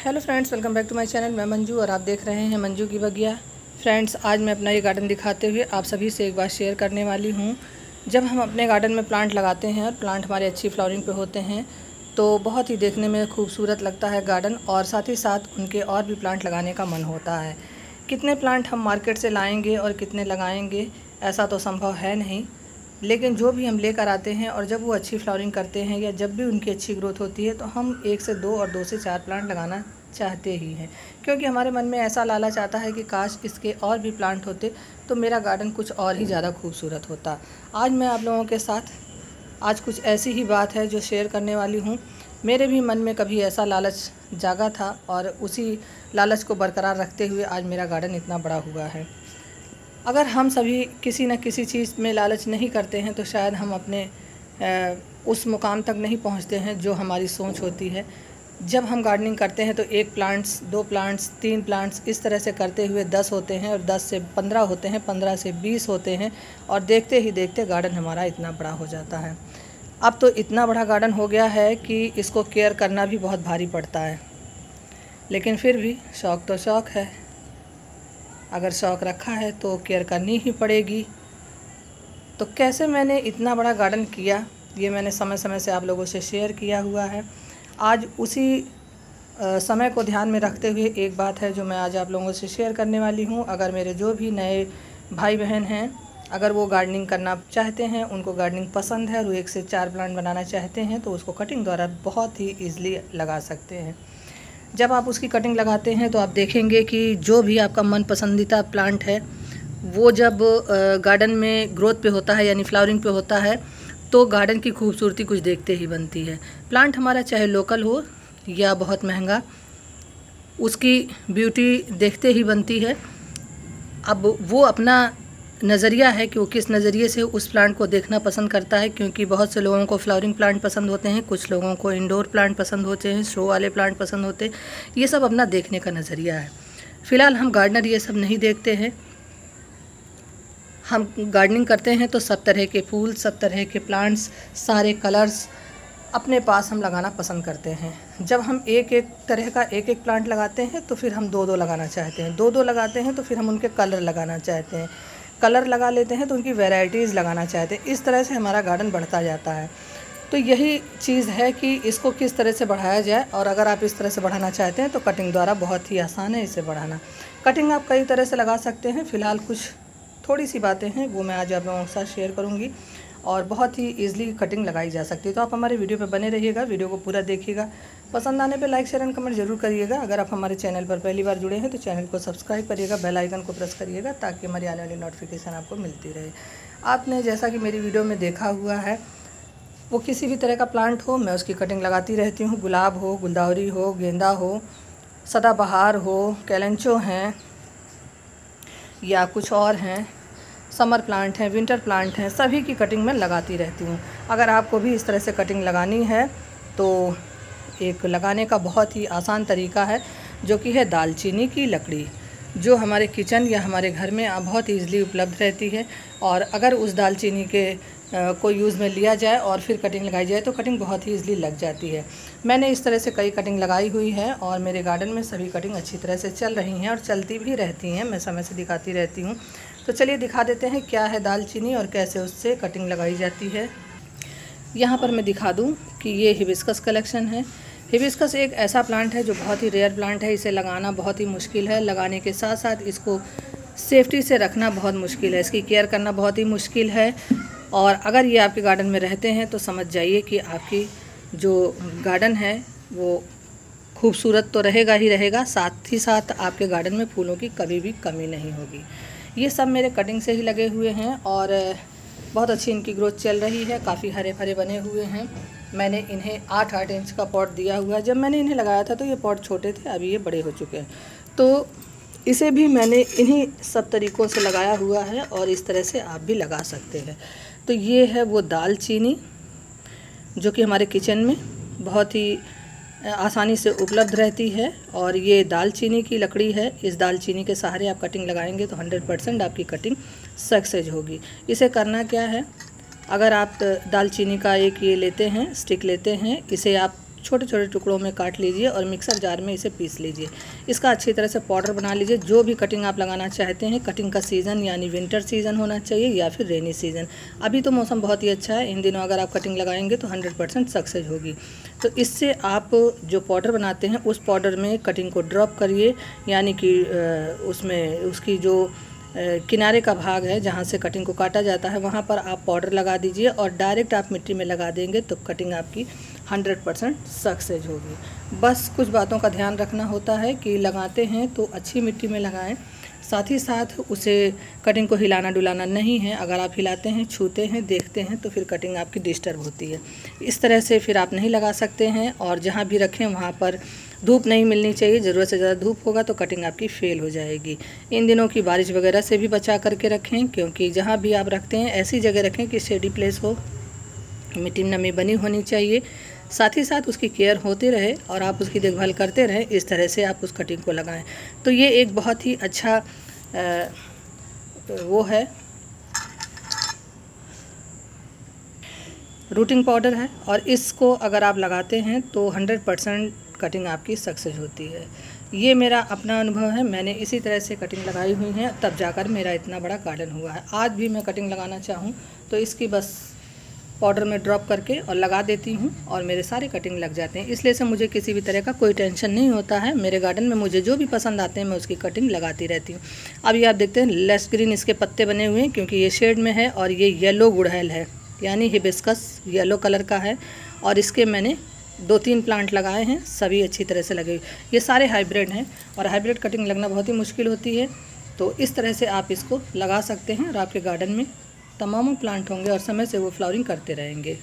Hello friends, welcome back to my channel. मैं मंजू और आप देख रहे हैं मंजू की बगिया। फ्रेंड्स, आज मैं अपना ये गार्डन दिखाते हुए आप सभी से एक बात शेयर करने वाली हूँ। जब हम अपने गार्डन में प्लांट लगाते हैं और प्लांट हमारे अच्छी फ्लावरिंग पे होते हैं तो बहुत ही देखने में खूबसूरत लगता है गार्डन, और साथ ही साथ उनके और भी प्लांट लगाने का मन होता है। कितने प्लांट हम मार्केट से लाएँगे और कितने लगाएँगे, ऐसा तो संभव है नहीं, लेकिन जो भी हम लेकर आते हैं और जब वो अच्छी फ्लावरिंग करते हैं या जब भी उनकी अच्छी ग्रोथ होती है तो हम 1 से 2 और 2 से 4 प्लांट लगाना चाहते ही हैं, क्योंकि हमारे मन में ऐसा लालच आता है कि काश इसके और भी प्लांट होते तो मेरा गार्डन कुछ और ही ज़्यादा खूबसूरत होता। आज मैं आप लोगों के साथ आज कुछ ऐसी ही बात है जो शेयर करने वाली हूँ। मेरे भी मन में कभी ऐसा लालच जागा था और उसी लालच को बरकरार रखते हुए आज मेरा गार्डन इतना बड़ा हुआ है। अगर हम सभी किसी न किसी चीज़ में लालच नहीं करते हैं तो शायद हम अपने उस मुकाम तक नहीं पहुंचते हैं जो हमारी सोच होती है। जब हम गार्डनिंग करते हैं तो 1 प्लांट्स, 2 प्लांट्स, 3 प्लांट्स, इस तरह से करते हुए 10 होते हैं और 10 से 15 होते हैं, 15 से 20 होते हैं, और देखते ही देखते गार्डन हमारा इतना बड़ा हो जाता है। अब तो इतना बड़ा गार्डन हो गया है कि इसको केयर करना भी बहुत भारी पड़ता है, लेकिन फिर भी शौक़ तो शौक़ है। अगर शौक़ रखा है तो केयर करनी ही पड़ेगी। तो कैसे मैंने इतना बड़ा गार्डन किया, ये मैंने समय समय से आप लोगों से शेयर किया हुआ है। आज उसी समय को ध्यान में रखते हुए एक बात है जो मैं आज आप लोगों से शेयर करने वाली हूँ। अगर मेरे जो भी नए भाई बहन हैं, अगर वो गार्डनिंग करना चाहते हैं, उनको गार्डनिंग पसंद है और वो 1 से 4 प्लांट बनाना चाहते हैं तो उसको कटिंग द्वारा बहुत ही ईज़िली लगा सकते हैं। जब आप उसकी कटिंग लगाते हैं तो आप देखेंगे कि जो भी आपका मन पसंदीदा प्लांट है वो जब गार्डन में ग्रोथ पे होता है यानी फ्लावरिंग पे होता है तो गार्डन की खूबसूरती कुछ देखते ही बनती है। प्लांट हमारा चाहे लोकल हो या बहुत महंगा, उसकी ब्यूटी देखते ही बनती है। अब वो अपना नज़रिया है कि वो किस नज़रिए से उस प्लांट को देखना पसंद करता है, क्योंकि बहुत से लोगों को फ्लावरिंग प्लांट पसंद होते हैं, कुछ लोगों को इंडोर प्लांट पसंद होते हैं, शो वाले प्लांट पसंद होते हैं। ये सब अपना देखने का नज़रिया है। फ़िलहाल हम गार्डनर ये सब नहीं देखते हैं। हम गार्डनिंग करते हैं तो सब तरह के फूल, सब तरह के प्लांट्स, सारे कलर्स अपने पास हम लगाना पसंद करते हैं। जब हम एक एक तरह का एक एक प्लांट लगाते हैं तो फिर हम 2-2 लगाना चाहते हैं, 2-2 लगाते हैं तो फिर हम उनके कलर लगाना चाहते हैं, कलर लगा लेते हैं तो उनकी वैरायटीज़ लगाना चाहते हैं। इस तरह से हमारा गार्डन बढ़ता जाता है। तो यही चीज़ है कि इसको किस तरह से बढ़ाया जाए, और अगर आप इस तरह से बढ़ाना चाहते हैं तो कटिंग द्वारा बहुत ही आसान है इसे बढ़ाना। कटिंग आप कई तरह से लगा सकते हैं। फ़िलहाल कुछ थोड़ी सी बातें हैं वो मैं आज आप लोगों के साथ शेयर करूंगी, और बहुत ही ईज़िली कटिंग लगाई जा सकती है। तो आप हमारे वीडियो पे बने रहिएगा, वीडियो को पूरा देखिएगा। पसंद आने पे लाइक, शेयर एंड कमेंट ज़रूर करिएगा। अगर आप हमारे चैनल पर पहली बार जुड़े हैं तो चैनल को सब्सक्राइब करिएगा, बेल आइकन को प्रेस करिएगा ताकि हमारी आने वाली नोटिफिकेशन आपको मिलती रहे। आपने जैसा कि मेरी वीडियो में देखा हुआ है, वो किसी भी तरह का प्लांट हो मैं उसकी कटिंग लगाती रहती हूँ। गुलाब हो, गुलदावरी हो, गेंदा हो, सदाबहार हो, कैलेंचो हैं या कुछ और हैं, समर प्लांट हैं, विंटर प्लांट हैं, सभी की कटिंग मैं लगाती रहती हूँ। अगर आपको भी इस तरह से कटिंग लगानी है तो एक लगाने का बहुत ही आसान तरीका है, जो कि है दालचीनी की लकड़ी, जो हमारे किचन या हमारे घर में बहुत ईज़िली उपलब्ध रहती है। और अगर उस दालचीनी के को यूज़ में लिया जाए और फिर कटिंग लगाई जाए तो कटिंग बहुत ही ईज़िली लग जाती है। मैंने इस तरह से कई कटिंग लगाई हुई है और मेरे गार्डन में सभी कटिंग अच्छी तरह से चल रही हैं और चलती भी रहती हैं। मैं समय से दिखाती रहती हूँ। तो चलिए दिखा देते हैं क्या है दालचीनी और कैसे उससे कटिंग लगाई जाती है। यहाँ पर मैं दिखा दूँ कि ये हिबिस्कस कलेक्शन है। हिबिस्कस एक ऐसा प्लांट है जो बहुत ही रेयर प्लांट है। इसे लगाना बहुत ही मुश्किल है। लगाने के साथ साथ इसको सेफ्टी से रखना बहुत मुश्किल है, इसकी केयर करना बहुत ही मुश्किल है। और अगर ये आपके गार्डन में रहते हैं तो समझ जाइए कि आपकी जो गार्डन है वो खूबसूरत तो रहेगा ही रहेगा, साथ ही साथ आपके गार्डन में फूलों की कभी भी कमी नहीं होगी। ये सब मेरे कटिंग से ही लगे हुए हैं और बहुत अच्छी इनकी ग्रोथ चल रही है। काफ़ी हरे भरे बने हुए हैं। मैंने इन्हें 8-8 इंच का पॉट दिया हुआ है। जब मैंने इन्हें लगाया था तो ये पॉट छोटे थे, अभी ये बड़े हो चुके हैं। तो इसे भी मैंने इन्हीं सब तरीक़ों से लगाया हुआ है और इस तरह से आप भी लगा सकते हैं। तो ये है वो दालचीनी जो कि हमारे किचन में बहुत ही आसानी से उपलब्ध रहती है, और ये दालचीनी की लकड़ी है। इस दालचीनी के सहारे आप कटिंग लगाएंगे तो 100% आपकी कटिंग सक्सेस होगी। इसे करना क्या है, अगर आप दालचीनी का एक ये लेते हैं, स्टिक लेते हैं, इसे आप छोटे छोटे टुकड़ों में काट लीजिए और मिक्सर जार में इसे पीस लीजिए। इसका अच्छी तरह से पाउडर बना लीजिए। जो भी कटिंग आप लगाना चाहते हैं, कटिंग का सीज़न यानी विंटर सीज़न होना चाहिए या फिर रेनी सीज़न। अभी तो मौसम बहुत ही अच्छा है, इन दिनों अगर आप कटिंग लगाएंगे तो 100% सक्सेस होगी। तो इससे आप जो पाउडर बनाते हैं उस पाउडर में कटिंग को ड्रॉप करिए, यानी कि उसमें उसकी जो किनारे का भाग है जहाँ से कटिंग को काटा जाता है वहाँ पर आप पाउडर लगा दीजिए और डायरेक्ट आप मिट्टी में लगा देंगे तो कटिंग आपकी 100% सक्सेस होगी। बस कुछ बातों का ध्यान रखना होता है कि लगाते हैं तो अच्छी मिट्टी में लगाएं, साथ ही साथ उसे कटिंग को हिलाना डुलाना नहीं है। अगर आप हिलाते हैं, छूते हैं, देखते हैं तो फिर कटिंग आपकी डिस्टर्ब होती है। इस तरह से फिर आप नहीं लगा सकते हैं। और जहाँ भी रखें वहाँ पर धूप नहीं मिलनी चाहिए, ज़रूरत से ज़्यादा धूप होगा तो कटिंग आपकी फ़ेल हो जाएगी। इन दिनों की बारिश वगैरह से भी बचा करके रखें, क्योंकि जहाँ भी आप रखते हैं ऐसी जगह रखें कि शेडी प्लेस हो, मिट्टी में नमी बनी होनी चाहिए। साथ ही साथ उसकी केयर होते रहे और आप उसकी देखभाल करते रहें। इस तरह से आप उस कटिंग को लगाएं तो ये एक बहुत ही अच्छा वो है रूटिंग पाउडर है। और इसको अगर आप लगाते हैं तो 100% कटिंग आपकी सक्सेस होती है। ये मेरा अपना अनुभव है, मैंने इसी तरह से कटिंग लगाई हुई है, तब जाकर मेरा इतना बड़ा गार्डन हुआ है। आज भी मैं कटिंग लगाना चाहूँ तो इसकी बस पाउडर में ड्रॉप करके और लगा देती हूँ और मेरे सारे कटिंग लग जाते हैं। इसलिए से मुझे किसी भी तरह का कोई टेंशन नहीं होता है। मेरे गार्डन में मुझे जो भी पसंद आते हैं मैं उसकी कटिंग लगाती रहती हूँ। अभी आप देखते हैं लेस ग्रीन इसके पत्ते बने हुए हैं क्योंकि ये शेड में है, और ये येलो गुड़हल है यानी हिबिस्कस येलो कलर का है। और इसके मैंने 2-3 प्लांट लगाए हैं, सभी अच्छी तरह से लगे हुए। ये सारे हाइब्रिड हैं और हाइब्रिड कटिंग लगना बहुत ही मुश्किल होती है। तो इस तरह से आप इसको लगा सकते हैं और आपके गार्डन में तमाम प्लांट होंगे और समय से वो फ्लावरिंग करते रहेंगे।